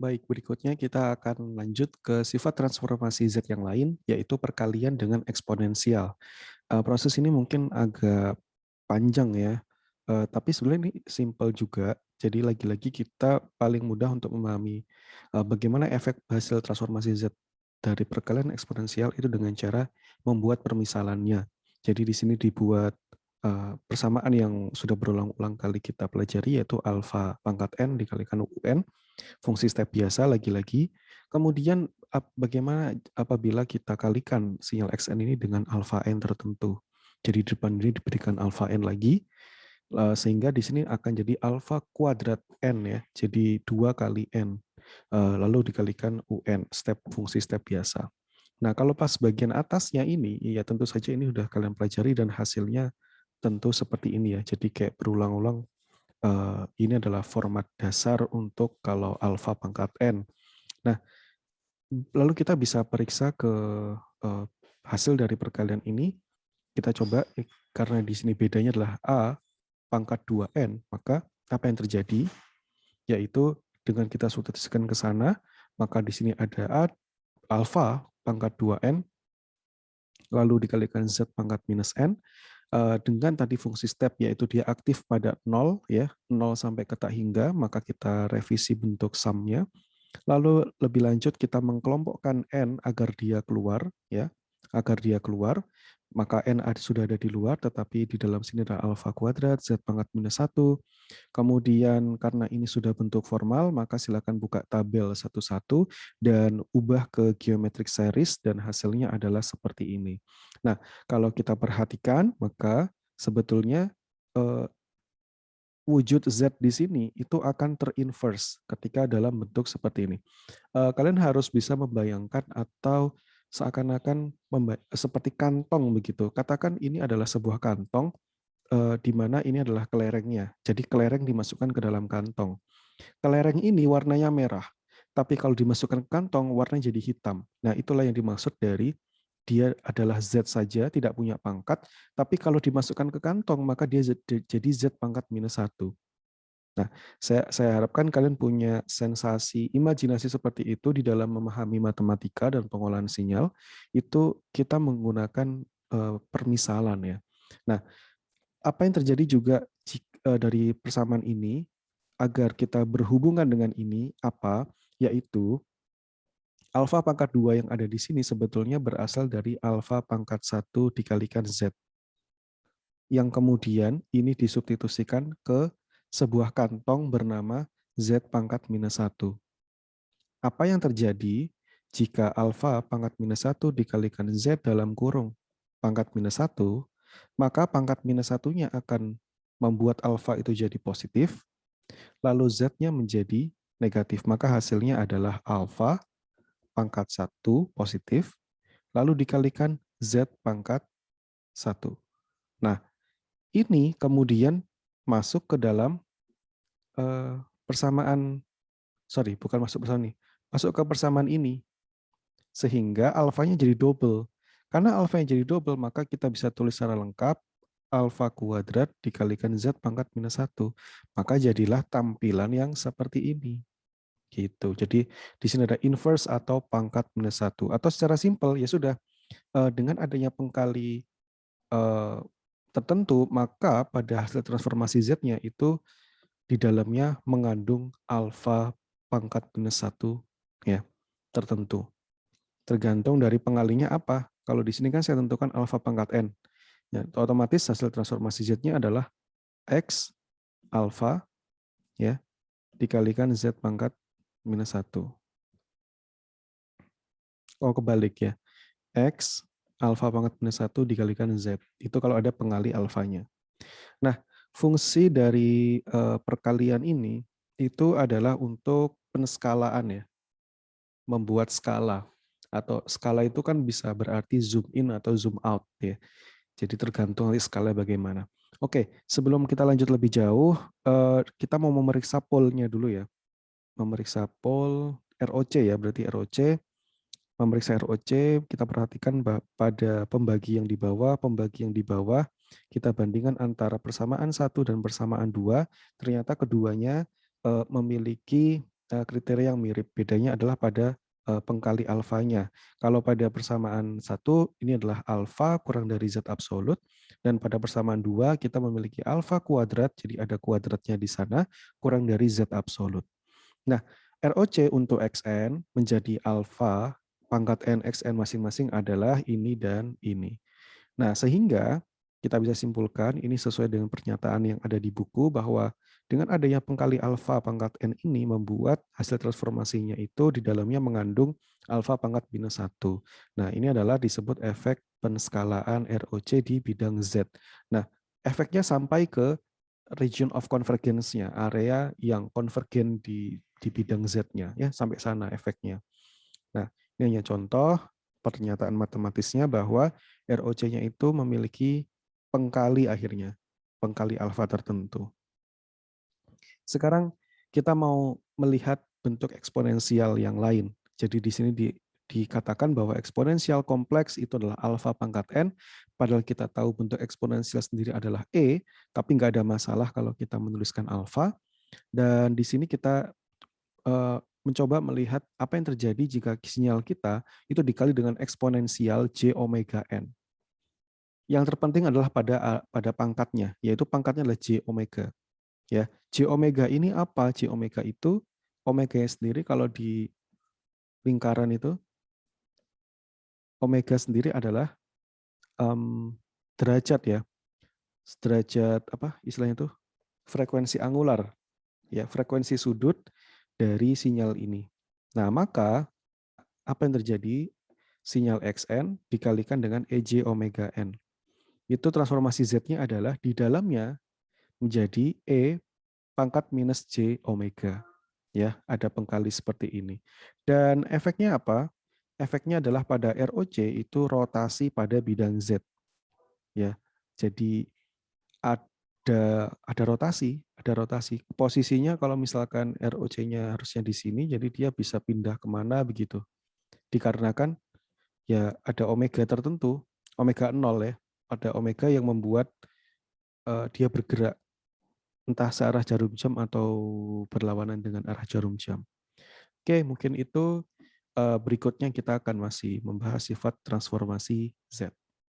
Baik, berikutnya kita akan lanjut ke sifat transformasi Z yang lain, yaitu perkalian dengan eksponensial. Proses ini mungkin agak panjang ya, tapi sebenarnya ini simpel juga. Jadi lagi-lagi kita paling mudah untuk memahami bagaimana efek hasil transformasi Z dari perkalian eksponensial itu dengan cara membuat permisalannya. Jadi di sini dibuat persamaan yang sudah berulang-ulang kali kita pelajari, yaitu alfa pangkat n dikalikan UN, fungsi step biasa lagi-lagi. Kemudian bagaimana apabila kita kalikan sinyal xn ini dengan alfa n tertentu. Jadi di depan ini diberikan alfa n lagi, sehingga di sini akan jadi alfa kuadrat n ya. Jadi 2 kali n, lalu dikalikan un, fungsi step biasa. Nah, kalau pas bagian atasnya ini, ya tentu saja ini sudah kalian pelajari dan hasilnya tentu seperti ini ya. Jadi kayak berulang-ulang. Ini adalah format dasar untuk kalau alfa pangkat n. Nah, lalu kita bisa periksa ke eh, hasil dari perkalian ini. Kita coba, karena di sini bedanya adalah a pangkat 2n, maka apa yang terjadi? Yaitu dengan kita substitusikan ke sana, maka di sini ada a alfa pangkat 2n, lalu dikalikan z pangkat minus n, dengan tadi fungsi step, yaitu dia aktif pada 0 ya, 0 sampai ke tak hingga, maka kita revisi bentuk sumnya. Lalu lebih lanjut kita mengkelompokkan n agar dia keluar ya, agar dia keluar. Maka n sudah ada di luar, tetapi di dalam sini ada alfa kuadrat z pangkat minus 1. Kemudian karena ini sudah bentuk formal, maka silakan buka tabel satu-satu dan ubah ke geometric series dan hasilnya adalah seperti ini. Nah, kalau kita perhatikan, maka sebetulnya eh, wujud Z di sini itu akan terinverse ketika dalam bentuk seperti ini. Kalian harus bisa membayangkan atau seakan-akan seperti kantong begitu. Katakan ini adalah sebuah kantong, di mana ini adalah kelerengnya. Jadi kelereng dimasukkan ke dalam kantong. Kelereng ini warnanya merah, tapi kalau dimasukkan ke kantong warnanya jadi hitam. Nah, itulah yang dimaksud dari dia adalah Z saja, tidak punya pangkat, tapi kalau dimasukkan ke kantong maka dia jadi Z pangkat minus 1. Nah, saya harapkan kalian punya sensasi imajinasi seperti itu di dalam memahami matematika dan pengolahan sinyal. Itu kita menggunakan permisalan ya. Nah, apa yang terjadi juga dari persamaan ini agar kita berhubungan dengan ini apa? Yaitu alfa pangkat 2 yang ada di sini sebetulnya berasal dari alfa pangkat 1 dikalikan Z. Yang kemudian ini disubstitusikan ke sebuah kantong bernama Z pangkat minus 1. Apa yang terjadi jika alfa pangkat minus 1 dikalikan Z dalam kurung pangkat minus 1, maka pangkat minus 1-nya akan membuat alfa itu jadi positif, lalu Z-nya menjadi negatif. Maka hasilnya adalah alfa pangkat 1 positif, lalu dikalikan Z pangkat 1. Nah, ini kemudian masuk ke dalam persamaan, sorry, bukan masuk persamaan ini, masuk ke persamaan ini, sehingga alfanya jadi double. Karena alfanya jadi double, maka kita bisa tulis secara lengkap, alfa kuadrat dikalikan Z pangkat minus 1. Maka jadilah tampilan yang seperti ini. Gitu. Jadi di sini ada inverse atau pangkat minus 1. Atau secara simpel, ya sudah, dengan adanya pengkali tertentu, maka pada hasil transformasi Z-nya itu di dalamnya mengandung alfa pangkat minus 1 ya, tertentu. Tergantung dari pengalinya apa. Kalau di sini kan saya tentukan alfa pangkat n. Ya, otomatis hasil transformasi Z-nya adalah X alfa ya dikalikan Z pangkat minus 1. Oh, kebalik ya. X alfa pangkat minus 1 dikalikan Z. Itu kalau ada pengali alfanya. Nah, fungsi dari perkalian ini itu adalah untuk penskalaan ya, membuat skala. Atau skala itu kan bisa berarti zoom in atau zoom out ya. Jadi tergantung nanti skala bagaimana. Oke, sebelum kita lanjut lebih jauh, kita mau memeriksa polnya dulu ya. Memeriksa pol ROC ya, berarti ROC. Memeriksa ROC, kita perhatikan pada pembagi yang di bawah, kita bandingkan antara persamaan 1 dan persamaan 2, ternyata keduanya memiliki kriteria yang mirip. Bedanya adalah pada pengkali alfanya. Kalau pada persamaan satu, ini adalah alfa kurang dari Z absolut, dan pada persamaan dua, kita memiliki alfa kuadrat, jadi ada kuadratnya di sana, kurang dari Z absolut. Nah, ROC untuk XN menjadi alfa, pangkat N, XN masing-masing adalah ini dan ini. Nah, sehingga kita bisa simpulkan ini sesuai dengan pernyataan yang ada di buku bahwa dengan adanya pengkali alfa pangkat N ini membuat hasil transformasinya itu di dalamnya mengandung alfa pangkat minus 1. Nah, ini adalah disebut efek penskalaan ROC di bidang Z. Nah, efeknya sampai ke region of convergence-nya, area yang konvergen di bidang Z-nya, ya sampai sana efeknya. Nah, ini hanya contoh pernyataan matematisnya bahwa ROC-nya itu memiliki pengkali akhirnya, pengkali alfa tertentu. Sekarang kita mau melihat bentuk eksponensial yang lain. Jadi di sini dikatakan bahwa eksponensial kompleks itu adalah alfa pangkat n, padahal kita tahu bentuk eksponensial sendiri adalah e, tapi nggak ada masalah kalau kita menuliskan alfa. Dan di sini kita mencoba melihat apa yang terjadi jika sinyal kita itu dikali dengan eksponensial j omega n. Yang terpenting adalah pada pangkatnya, yaitu pangkatnya adalah j omega. Ya, j omega ini apa? J omega itu omega sendiri kalau di lingkaran itu omega sendiri adalah derajat ya, derajat apa istilahnya itu frekuensi angular, ya frekuensi sudut dari sinyal ini. Nah maka apa yang terjadi? Sinyal xn dikalikan dengan ej omega n. Itu transformasi z-nya adalah di dalamnya menjadi e pangkat minus j omega. Ya, ada pengkali seperti ini. Dan efeknya apa? Efeknya adalah pada ROC itu rotasi pada bidang Z. Ya, jadi ada rotasi, ada rotasi. Posisinya kalau misalkan ROC-nya harusnya di sini, jadi dia bisa pindah kemana begitu. Dikarenakan ya ada omega tertentu, omega 0 ya, ada omega yang membuat dia bergerak entah searah jarum jam atau berlawanan dengan arah jarum jam. Oke, mungkin itu berikutnya kita akan masih membahas sifat transformasi Z.